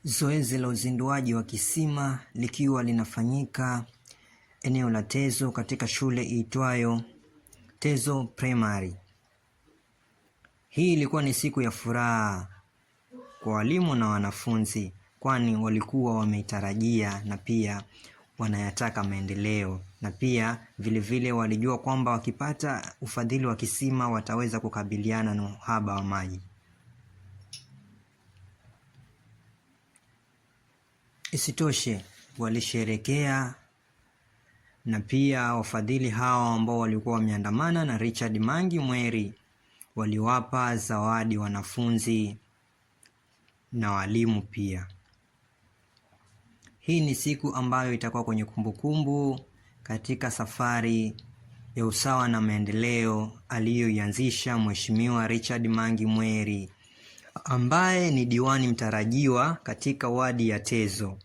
Zoezi la uzinduaji wa kisima likiwa linafanyika eneo la Tezo katika shule iitwayo Tezo Primary. Hii ilikuwa ni siku ya furaha kwa walimu na wanafunzi, kwani walikuwa wameitarajia na pia wanayataka maendeleo, na pia vile walijua kwamba wakipata ufadhili wa kisima wataweza kukabiliana na uhaba wa maji. Isitoshe, walisherekea na pia wafadhili hao ambao walikuwa wameandamana na Richard Mangi Mweri waliwapa zawadi wanafunzi na walimu pia. Hii ni siku ambayo itakuwa kwenye kumbukumbu katika safari ya usawa na maendeleo aliyoianzisha Mheshimiwa Richard Mangi Mweri, ambaye ni diwani mtarajiwa katika wadi ya Tezo.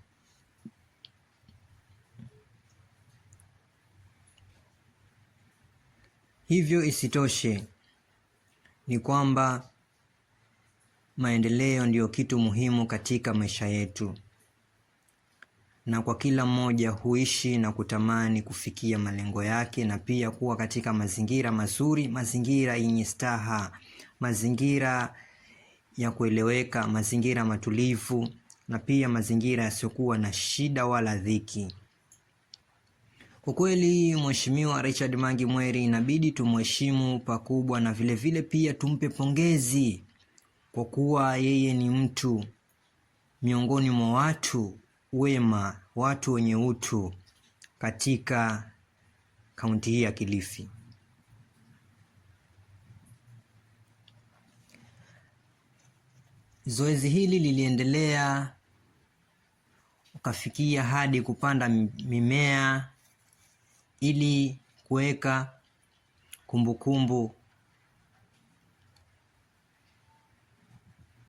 Hivyo isitoshe ni kwamba maendeleo ndiyo kitu muhimu katika maisha yetu, na kwa kila mmoja huishi na kutamani kufikia malengo yake na pia kuwa katika mazingira mazuri, mazingira yenye staha, mazingira ya kueleweka, mazingira matulivu na pia mazingira yasiyokuwa na shida wala dhiki. Kwa kweli Mheshimiwa Richard Mangi Mweri inabidi tumheshimu pakubwa, na vile pia tumpe pongezi kwa kuwa yeye ni mtu miongoni mwa watu wema, watu wenye utu katika kaunti hii ya Kilifi. Zoezi hili liliendelea ukafikia hadi kupanda mimea ili kuweka kumbukumbu